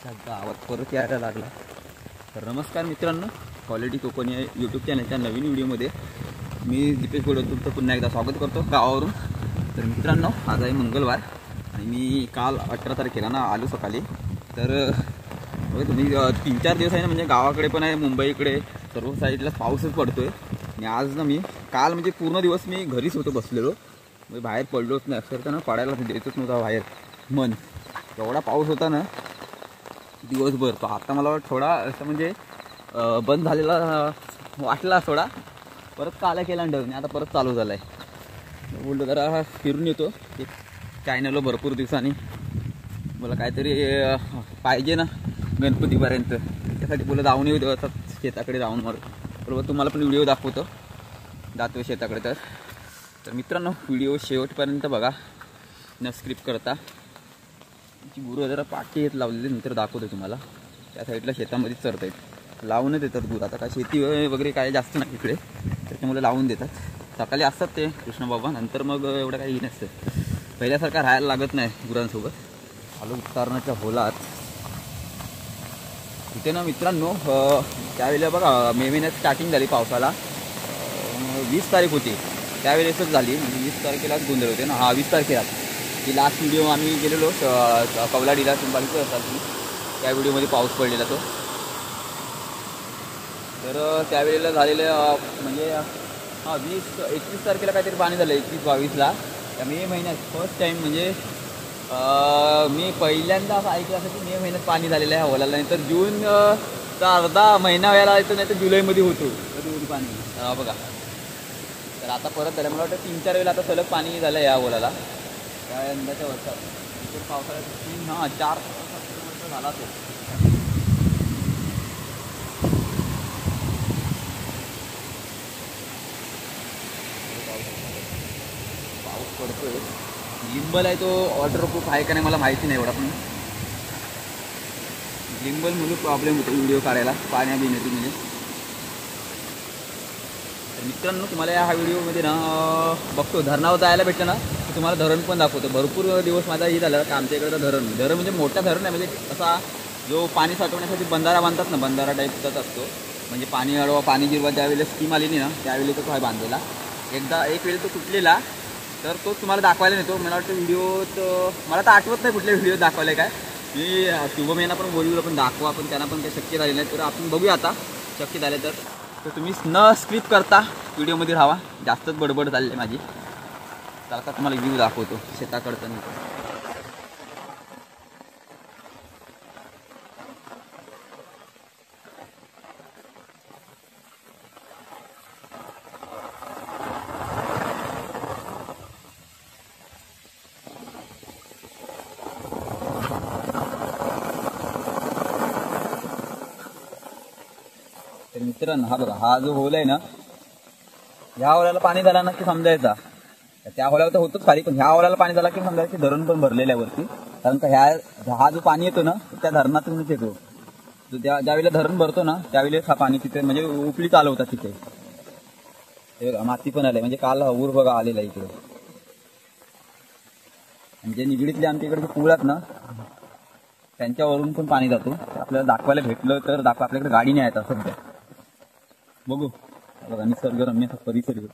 गावात परत यायला लागला. तर नमस्कार मित्रांनो, क्वालिटी कोकणी यूट्यूब चॅनलच्या नवीन व्हिडिओमध्ये मी दीपेश गोडे तुमचं पुन्हा एकदा स्वागत करतो गावावरून. तर मित्रांनो, आज आहे मंगळवार आणि मी काल 18 तारखेला ना आलो सकाळी. तर तुम्ही 3-4 दिवस आहे ना, म्हणजे गावाकडे पण आहे, मुंबईकडे सर्व साईडला पाऊसच पडतोय. आणि आज ना मी काल म्हणजे पूर्ण दिवस मी घरीच होतो बसलेलो, म्हणजे बाहेर पडलोच नाही. अक्षरशः ना पडायला द्यायचंच नव्हता बाहेर मन, एवढा पाऊस होता ना दिवसभर. तो आता मला थोडा असं म्हणजे बंद झालेला वाटला थोडा, परत काला केला आणि आता परत चालू झाला आहे. बोललो जरा फिरून येतो, एक चॅनलला भरपूर दिवसांनी मला काहीतरी पाहिजे ना गणपतीपर्यंत, त्यासाठी बोललं जाऊन येऊ देऊ शेताकडे जाऊन. बरोबर तुम्हाला पण व्हिडिओ दाखवतो, जातो शेताकडे. तर मित्रांनो, व्हिडिओ शेवटपर्यंत बघा, न स्क्रिप्ट करता. गुरं जरा पाठी येत लावलेली, नंतर दाखवतो तुम्हाला. त्या साईडला शेतामध्ये चरत आहेत, लावूनच देतात गुरं. आता काय शेती वगैरे काय जास्त नाही इकडे, त्याच्यामुळे लावून देतात. सकाळी असतात ते कृष्णबाबा, नंतर मग एवढं काही नसतं. पहिल्यासारखं राहायला लागत नाही गुरांसोबत. आलो उत्तरणाच्या होलात इथे ना मित्रांनो. त्यावेळेला बघा मे महिन्यात स्टार्टिंग झाली पावसाला, 20 तारीख होती त्यावेळेसच झाली. म्हणजे 20 तारखेलाच गोंधळ होते ना. 20 तारखेला ती लास्ट व्हिडिओ आम्ही गेलेलो कवलाडीला, तुम्ही असाल की त्या व्हिडिओमध्ये पाऊस पडलेला तो. तर त्यावेळेला झालेलं म्हणजे 21 तारखेला काहीतरी पाणी झालं, 21-22ला. त्या मे महिन्यात फर्स्ट टाईम म्हणजे मी पहिल्यांदा असं ऐकलं असं की मे महिन्यात पाणी झालेलं आहे होलाला. नाही तर जूनचा अर्धा महिना व्हायला येतो, नाही तर जुलैमध्ये होतो कधी होती पाणी बघा. तर आता परत झालं, मला वाटतं 3-4 वेळेला आता सलग पाणी झालं या होलाला त्या यंदाच्या वर्षात. तर पावसाळ्यात 4 किलोमीटर झाला तो. पाऊस पडतोय. लिंबल आहे तो वॉटरप्रूफ आहे का नाही मला माहिती नाही एवढा, पण लिंबल म्हणून प्रॉब्लेम होतो व्हिडिओ काढायला पाण्या बिण्याची म्हणजे. तर मित्रांनो, तुम्हाला या व्हिडिओमध्ये ना बघतो धरणावर जायला भेटतं ना, तर तुम्हाला धरण पण दाखवतो. भरपूर दिवस माझा हे झालं का आमच्या इकडं धरण म्हणजे मोठा धरण आहे, म्हणजे असा जो पाणी साठवण्यासाठी बंधारा बांधतात ना, बंधारा टाईपचाच असतो. म्हणजे पाणी अडवा पाणी जिरवा ज्यावेळेला स्कीम आली नाही ना, त्यावेळी तो आहे बांधलेला. एक वेळेला तो तुटलेला, तर तो तुम्हाला दाखवायला नेतो. मला वाटतं व्हिडिओत मला तर आठवत नाही कुठल्या व्हिडिओ दाखवायला काय. मी शुभम यांना पण बोलवलं, पण दाखवा, पण त्यांना पण काही शक्य झाले नाही. तर आपण बघूया आता शक्य झाले तर तुम्ही न स्क्रिप्ट करता व्हिडिओमध्ये राहा. जास्तच बडबड झाली आहे माझी. तर आता तुम्हाला व्ह्यू दाखवतो शेताकडचं. तर मित्रांनो, हा बघा, हा जो होल आहे ना, ह्या होलाला पाणी झाला ना की समजायचा. त्या होलाला तर होतच खाली, पण ह्या होलाला पाणी झाला की समजायचं धरण पण भरलेलं आहे वरती. कारण का हा जो पाणी येतो ना त्या धरणातूनच येतो. ज्यावेळेला धरण भरतो ना त्यावेळेस हा पाणी तिथे म्हणजे उपली चालवतात तिथे. हे बघा माती पण आले, म्हणजे काल ऊर बघा आलेला इकडे. म्हणजे निगडीतले आमच्या इकडे पूल आहेत ना, त्यांच्यावरून पण पाणी जातो. आपल्याला दाखवायला भेटलं तर आपल्याकडे गाडी नाही येत सध्या. बघू बघा, निसर्गरम्य परिसर.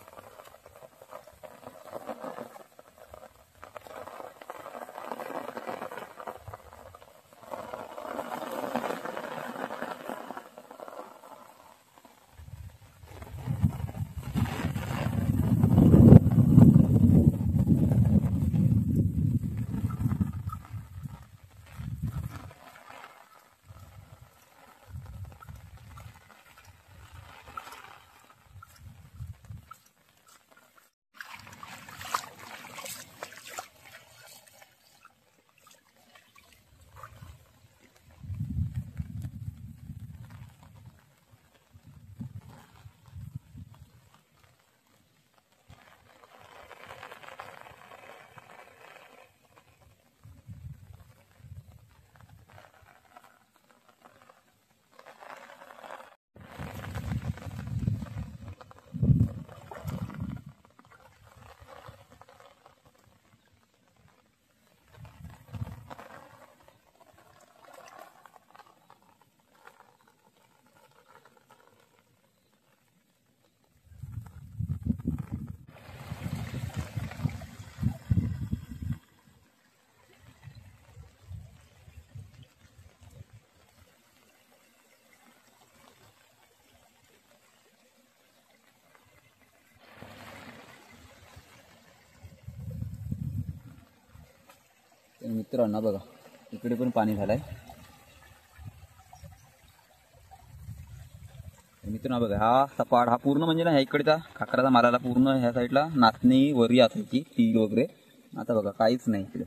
मित्रांनो बघा इकडे पण पाणी झालंय. मित्रांनो बघा हा सपाट हा पूर्ण म्हणजे ना ह्या इकडचा खाकराचा मारायला पूर्ण ह्या साईडला नाचणी वरी असायची तीळ वगैरे. आता बघा काहीच नाही इकडे.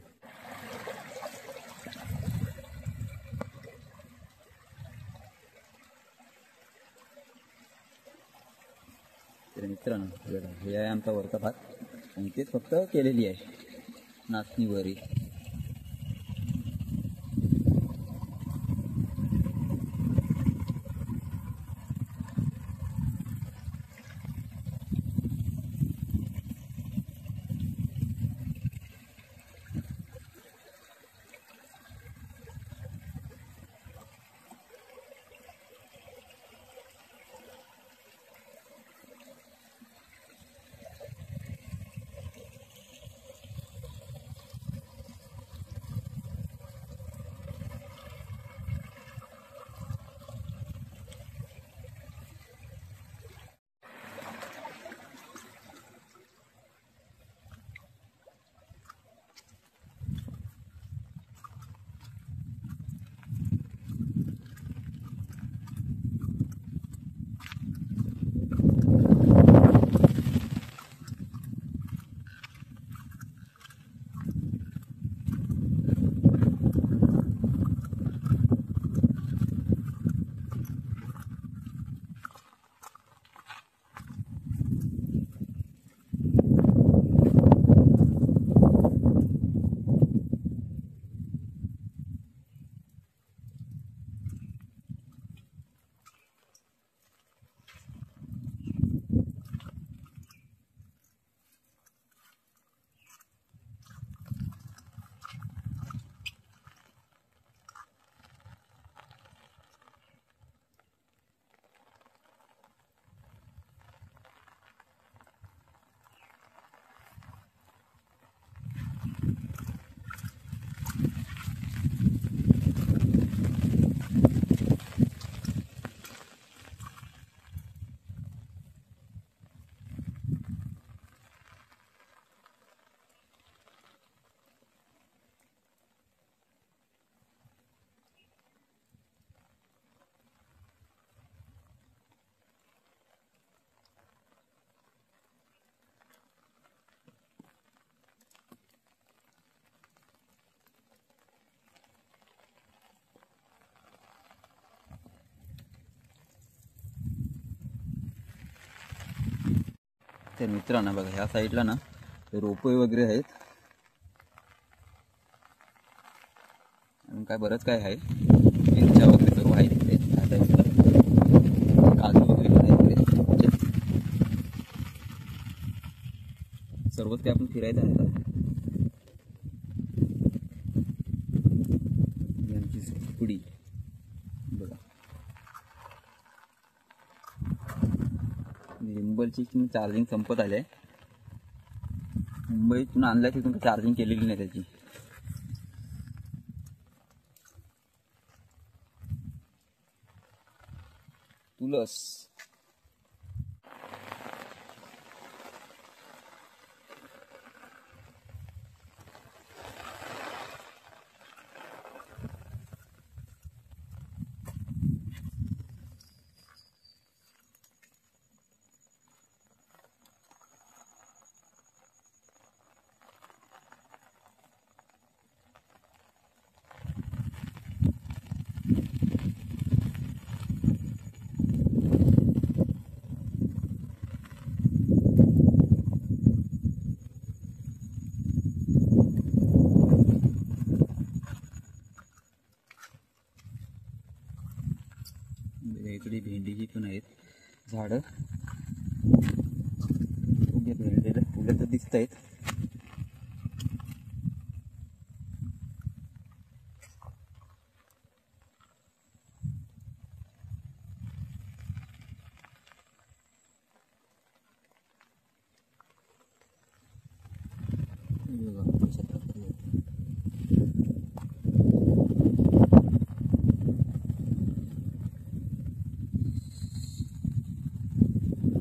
तर मित्रांनो हे आहे आमचा वरचा भात आणि तेच फक्त केलेली आहे नाचणी वरी. तर मित्रांनो बघा ह्या साईडला ना रोपे वगैरे आहेत आणि काय बरंच काय आहे. मिरच्या वगैरे सर्व आहे तिथे. ह्या साईडला काजू वगैरे पण आहे तिथे. सर्वच काय आपण फिरायचं आहे. यांची झोपडी बघा. लिंबलची चार्जिंग संपत आले. मुंबईतून आणल्या तिथून चार्जिंग केलेली नाही त्याची. तुलस इकडे भेंडीची पण आहेत झाडं. भेंडीला फुलं तर दिसत आहेत.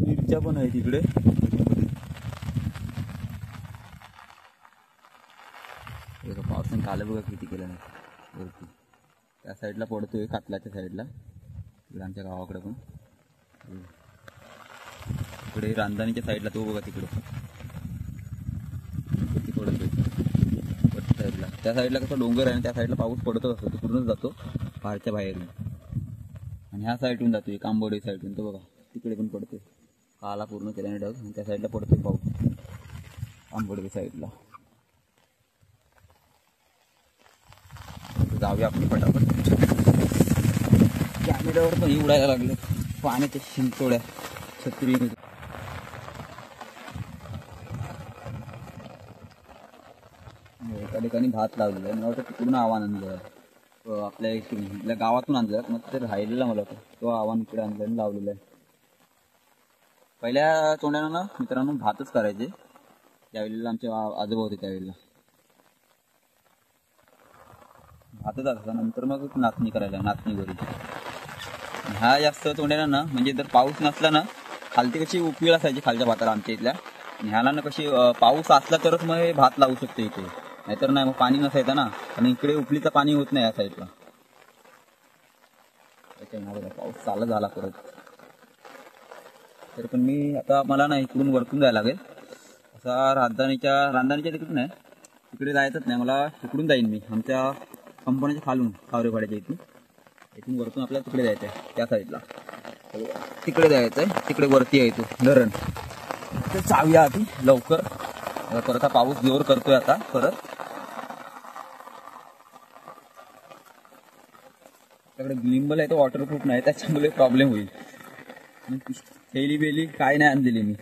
मिरच्या पण आहेत इकडे. पावसाने काल बघा किती केलं नाही वरती. त्या साईडला पडतोय कातलाच्या साईडला, इकडे आमच्या गावाकडे पण. इकडे रांजणीच्या साईडला तो बघा तिकडे किती पडतोय साईडला. त्या साईडला कसं डोंगर आहे, त्या साईडला पाऊस पडतच असतो, तिकडूनच जातो बाहेरच्या बाहेरून. आणि ह्या साईडून जातो एक आंबोडी साईडून, तो बघा तिकडे पण पडतोय. काला पूर्ण केल्याने ढग, आणि त्या साईडला पडतोय पाऊस आंबोडी साईडला. जाऊया आपण फटाफट. कॅमेऱ्यावर पण उडायला लागले पाण्याच्या शिंतोड्या. छत्री एका ठिकाणी भात लावलेला आहे, मला वाटतं तिकडून आव्हान आणलं आपल्या इकडून, आपल्या गावातून आणलं. मग ते राहिलेला मला वाटतं तो आव्हान इकडे आणलं आणि लावलेलं आहे. पहिल्या तोंड्यानं ना मित्रांनो भातच करायचे, त्यावेळेला आमचे आजोबा होते त्यावेळेला भातच असा. नंतर मग नाचणी करायला, नाचणी घरी. ह्या जास्त तोंड्यानं ना म्हणजे जर पाऊस नसला ना, खालती कशी उपीळ असायची खालच्या भाताला आमच्या इथल्या, ह्याला ना कशी पाऊस असला तरच मग हे भात लावू शकते इथे, नाहीतर नाही. मग पाणी नसायचं ना, आणि इकडे उपलीचं पाणी होत नाही या साईडला. पाऊस चालू झाला परत. तर पण मी आता मला ना इकडून वरतून जायला लागेल. असा रांजणीच्या तिकडून नाही, तिकडे जायचंच नाही मला, तिकडून जाईन मी आमच्या कंपनीच्या खालून, खावरेवाड्याच्या इथून वरतून आपल्याला तिकडे जायचं आहे. त्या साईडला तिकडे जायचं आहे, तिकडे वरती आहे तो धरण. ते जाऊया आधी लवकर. परत हा पाऊस जोर करतोय आता परत. आपल्याकडे लिंबल आहे तो वॉटरप्रूफ नाही, त्याच्यामुळे प्रॉब्लेम होईल. थैली बेली काय नाही आणलेली मी.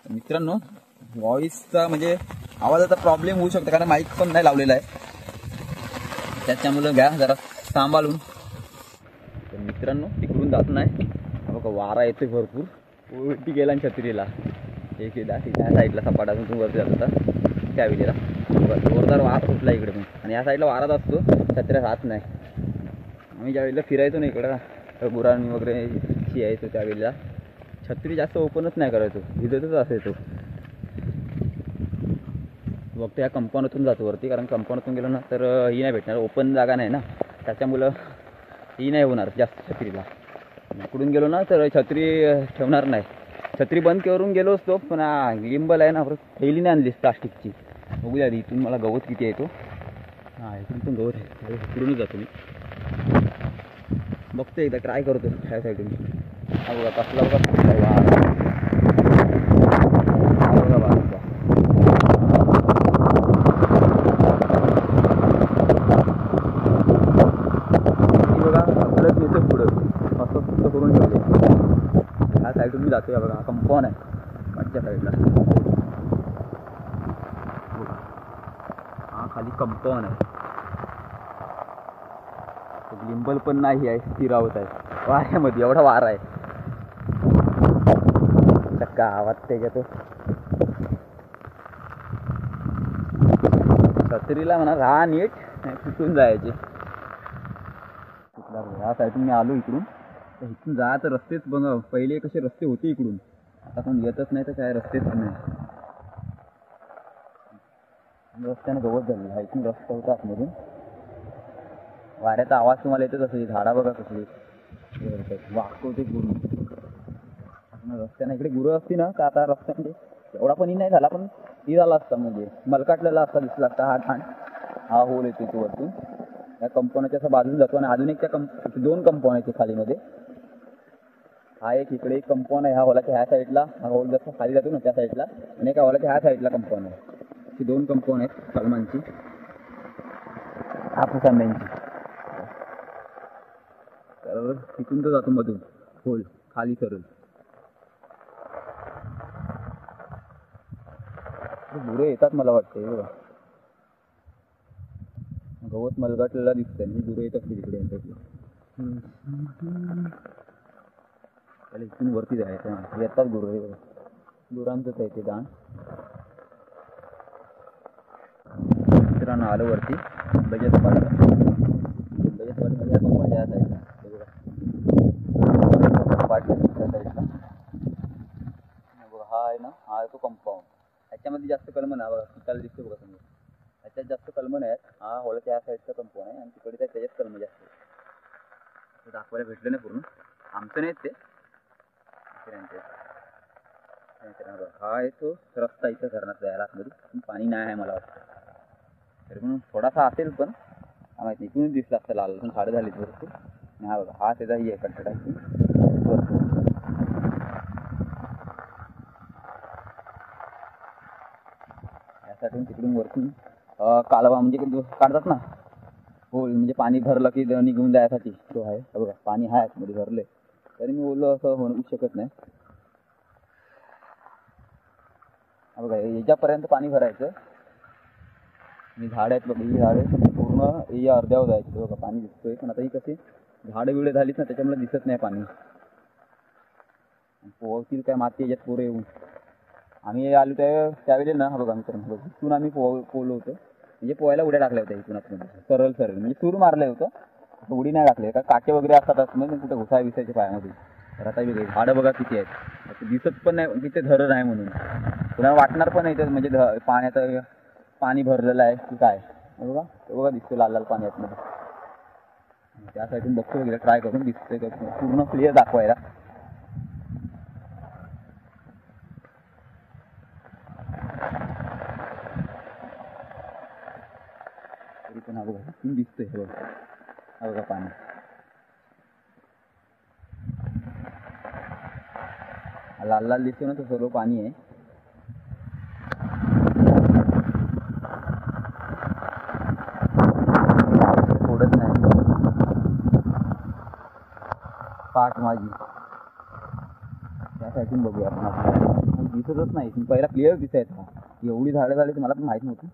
मित्रांनो व्हॉइसचा म्हणजे आवाजाचा प्रॉब्लेम होऊ शकतो, कारण माईक पण नाही लावलेला आहे, त्याच्यामुळं घ्या जरा सांभाळून. तर मित्रांनो तिकडून जात नाही, बघा वारा येतोय भरपूर. उलटी गेला आणि छत्रीला एक त्या साईडला सपाट अजून वरती जात होता त्यावेळेला जोरदार वारा सुटला इकडे पण. आणि या साईडला वाराच असतो, छत्र्या राहत नाही. आम्ही ज्यावेळेला फिरायचो ना इकडं गुरांनी वगैरे यायचो त्यावेळेला छत्री जास्त ओपनच नाही करायचो, भिजतच असायचो. फक्त या कंपाऊंडातून जातो वरती, कारण कंपाऊंडातून गेलो ना तर ही नाही भेटणार, ओपन जागा नाही ना, त्याच्यामुळं ही नाही होणार जास्त छत्रीला. इकडून गेलो ना तर छत्री ठेवणार नाही, छत्री बंद करून गेलो असतो. पण लिंबल आहे ना, थैली नाही आणलीस प्लास्टिकची. बघूया इथून मला गवत किती आहे तो. हां इकडून पण गवत आहे, इकडूनच जातो मी. बघतो एकदा ट्राय करतो ह्या साईडून. हा बघा कसला बघा बघा बघा येतो पुढं असं फक्त करून ठेवले. ह्या साईडून मी जातो. या बघा कंपाऊंड आहे मागच्या साईडला, हा खाली कंपाऊंड आहे. लिंबल पण नाही आहे, स्थिरावत आहे वाऱ्यामध्ये, एवढा वारा आहे. चक्का आवाज त्याच्यात. छत्रीला म्हणा राहा नीट, तिथून जायचे. ह्या साईडून मी आलो इकडून, तर इथून जायचं रस्तेच बघा. पहिले कसे रस्ते होते इकडून, आता पण येतच नाही तर काय रस्तेच नाही. रस्त्याने गवत झालेलं आहे, इथून रस्ता होता आतमधून. वाऱ्याचा आवाज तुम्हाला येतच असेल. झाडा बघा कसली वाकवते पूर्ण रस्त्याने. इकडे गुरं असती ना तर आता रस्ता म्हणजे एवढा पण नाही झाला, पण ही झाला असता म्हणजे मलकाटलेला असता, दिसला असता. हा ठाण हा होल येतो तो वरतून, या कंपाऊंडच्या असं बाजून जातो. आणि अजून एक त्या दोन कंपाऊंड आहेत खालीमध्ये. हा एक इकडे एक कंपाऊंड आहे, ह्या हॉलाच्या ह्या साईडला. हा हॉल जसं खाली जातो ना त्या साईडला, आणि एका हॉलाच्या ह्या साईडला कंपाऊंड आहे. ही दोन कंपाऊंड आहेत सलमानची, हापूस आंब्यांची. तर तिथून तर जातो मधून होल खाली सरळ. गुरे येतात मला वाटते, गवत मलगाटलेला दिसतंय, गुरे येत असतील इकडे यांच्याकडे. त्याला इथून वरती जायचं, येतात गुरु. गुरांचंच आहे ते दाण. मित्रांनो आलो वरती बजेट पाडायला. बजेट पाडमध्ये या कंपनीच्या साईडला साईडला बघा, हा आहे ना, हा आहे तो कंपाऊंड. ह्याच्यामध्ये जास्त कलम ना बघा, चिकाल दिसतो बघा समजा. त्याच्यात जास्त कलमं नाही आहेत. हा हॉलच्या या साईडचा कंपाऊंड आहे आणि तिकडे त्याच्यात कलमं जास्त आहे. दाखवायला भेटलं नाही पूर्ण, आमचं नाहीत ते दुसऱ्यांचे. हा आहे तो रस्ता इथं धरणात जायला आतमध्ये, पण पाणी नाही आहे मला वाटतं. तरी पण थोडासा असेल, पण माहिती नाही. इथूनच दिसलं असतं लाल, पण झाडं झालीत भरपूर. आणि हा बघा, हा त्याचा ही आहे कट्टाची भरपूर. यासाठी तिकडून वरतून कालवा म्हणजे काढतात ना, हो, म्हणजे पाणी भरलं की निघून जायसाठी तो आहे. बघा पाणी आहे आतमध्ये भरले, तरी मी बोललो असं होऊ शकत नाही. बघा याच्यापर्यंत पाणी भरायचं आणि झाड आहेत बघा, ही झाडं पूर्ण या अर्ध्यावर जायचं. बघा पाणी दिसतोय, पण आता ही कशी झाडं बिळं झालीच ना, त्याच्यामुळे दिसत नाही पाणी. पोहतील काय माती याच्यात पोरं येऊन. आम्ही आलो त्यावेळी ना, बघा मित्रांनो, इथून आम्ही पोहलो होतो. म्हणजे पोहायला उड्या टाकल्या होत्या इथून आतमध्ये, सरळ म्हणजे सूर मारलं होतं, उडी नाही टाकले. का काटे वगैरे असतात म्हणजे कुठे घुसाय विसायचे पायामध्ये. तर आता वेगळे झाडं बघा किती आहेत, दिसत पण नाही तिथे धरण आहे म्हणून. तुला वाटणार पण नाही म्हणजे पाण्यात पाणी भरलेलं आहे की काय. बघा बघा दिसतो लाल लाल पाणी आतमध्ये. त्या साईडून बघतो वगैरे, ट्राय करून दिसतोय पूर्ण क्लिअर दाखवायला. तरी पण हा बघा दिसतोय, हे बघा हा बघा पाणी. लाल लाल दिसतो ना, तो सर्व पाणी आहे. सोडत नाही पाठ माझी. त्यासाठी बघूया आपण, दिसतच नाही पहिला क्लिअर दिसायचं. हा एवढी झाडं झाली तर मला पण माहित नव्हती.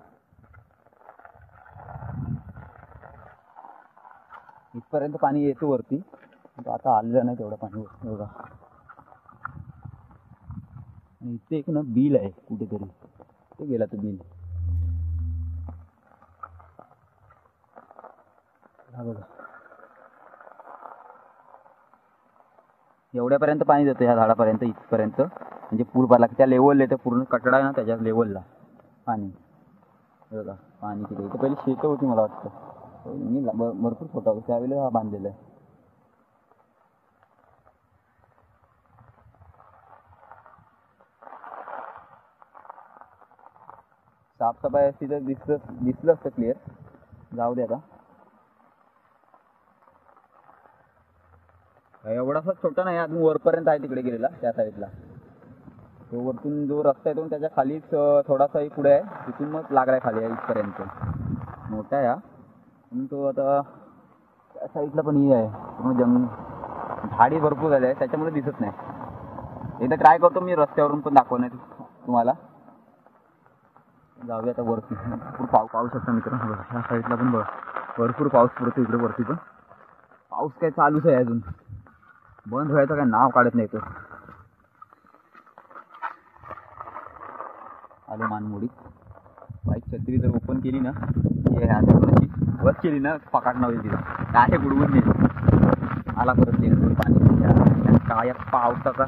इथपर्यंत पाणी येतो वरती, आता आलेलं नाही तेवढं पाणी बघा. आणि इथे एक ना बिल आहे कुठेतरी, ते गेला तो बिल. हा बघा एवढ्यापर्यंत पाणी जातं ह्या झाडापर्यंत, इथपर्यंत. म्हणजे पूर भरला की त्या लेवलला येतं, पूर्ण कटडा आहे ना त्याच्या लेवलला पाणी. बघा पाणी किती. इथं पहिली शेतं होती मला वाटतं, मी भरपूर छोटा होता त्यावेळेला हा बांधलेला आहे. साफसफाई असती तर दिसलं असतं क्लिअर. जाऊ दे आता. एवढासा छोटा नाही, अजून वरपर्यंत आहे तिकडे गेलेला त्या साईडला. तो वरतून जो रस्ता आहे तो त्याच्या खालीच थोडासाही पुढे आहे, तिथून मग लागलाय खाली इथपर्यंत. मोठा आहे हा, पण तो आता त्या साईडला पण ही आहे पूर्ण झाडी भरपूर झाली आहे, त्याच्यामुळे दिसत नाही. एकदा ट्राय करतो मी रस्त्यावरून पण दाखवण्याची तुम्हाला. जाऊया आता वरती. भरपूर पाहू शकता मित्रांनो, ह्या साईडला पण बघा भरपूर पाऊस पडतो. इकडे वरती पण पाऊस काय चालूच आहे, अजून बंद व्हायचं काय नाव काढत नाही. तो आलो मानमोडीत. बाईक छत्री जर ओपन केली ना, बस केली ना, पकडणं होईल तिला. काय बुडवून नाही आला परत ते पाणी काय पावसाचा.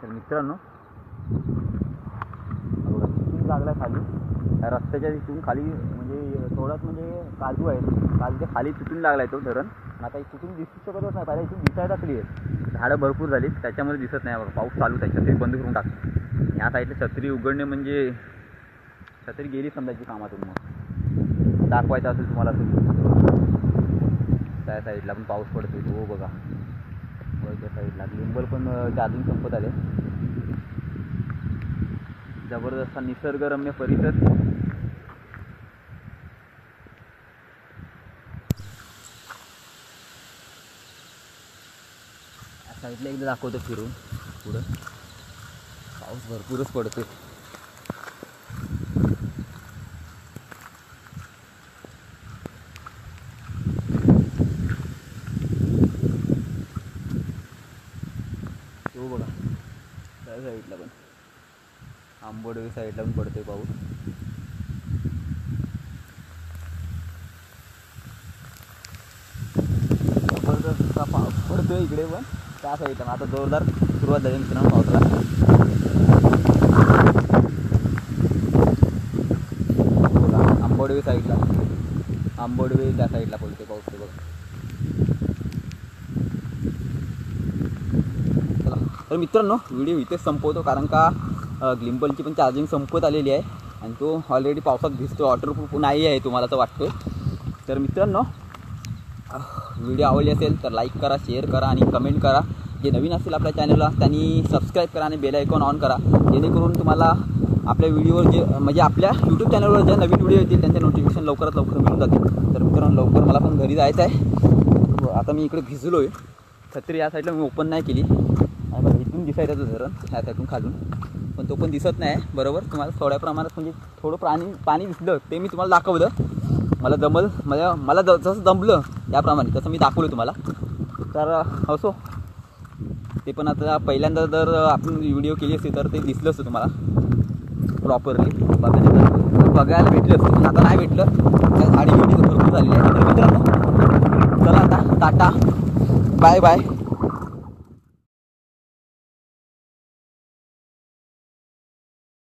तर मित्रांनो तिथून लागलाय खाली, रस्त्याच्या तिथून खाली म्हणजे थोडाच म्हणजे काजू आहे, काजूच्या खाली तिथून लागलाय तो धरण. आता तिथून दिसू शकतच नाही, पहिला इथून दिसायला क्लिअर. झाडं भरपूर झाली त्याच्यामध्ये दिसत नाही. बघा पाऊस चालूच आहे, छत्री बंद करून टाकतो. या साईडला छत्री उघडणे म्हणजे छत्री गेली समजायची कामातून. मग दाखवायचं असेल तुम्हाला त्या साईडला पण पाऊस पडतो. हो बघा वरच्या साईडला लिंबल पण चार्जिंग संपत आले. जबरदस्त निसर्गरम्य परिसर. साईडला एकदा दाखवतो फिरून पुढं. पाऊस भरपूरच पडतो. तो बघा त्या साईडला पण आंबोडे साईडला पण पडतोय पाऊस. जबरदस्त पाऊस. भिजलो इकडे पण त्या साईडला. आता जोरदार सुरुवात झाली मित्रांनो पावसाला. आंबोडवे साईडला, आंबोडवे त्या साईडला पडते पाऊस ते बघा. चला तर मित्रांनो व्हिडिओ इथेच संपवतो, कारण का ग्लिम्बलची पण चार्जिंग संपत आलेली आहे आणि तो ऑलरेडी पावसात भिजतो, वॉटरप्रूफ नाही आहे तुम्हाला तर वाटतो. तर मित्रांनो व्हिडिओ आवडली असेल तर लाईक करा, शेअर करा आणि कमेंट करा. जे नवीन असतील आपल्या चॅनलला त्यांनी सबस्क्राईब करा आणि बेल आयकॉन ऑन करा, जेणेकरून तुम्हाला आपल्या व्हिडिओवर जे म्हणजे आपल्या यूट्यूब चॅनलवर जे नवीन व्हिडिओ येतील त्यांचे नोटिफिकेशन लवकरात लवकर मिळून जातील. तर मित्रांनो लवकर मला पण घरी जायचं आहे. आता मी इकडे भिजलो आहे. छत्री या साईडला मी ओपन नाही केली, इथून दिसायचं तो धरण ह्या साईडून खालून, पण तो पण दिसत नाही बरोबर. तुम्हाला थोड्या प्रमाणात म्हणजे थोडं पाणी दिसलं ते मी तुम्हाला दाखवलं. मला जमल मला जसं जमलं त्याप्रमाणे तसं मी दाखवलं तुम्हाला. तर असो ते पण आता पहिल्यांदा जर आपण व्हिडिओ केली असते तर ते दिसलं असतं तुम्हाला प्रॉपरली बघायला भेटलं असतं, पण आता नाही भेटलं. त्या झाडी भरपूर झालेली आहे. तर मित्रांनो चला आता टाटा बाय बाय.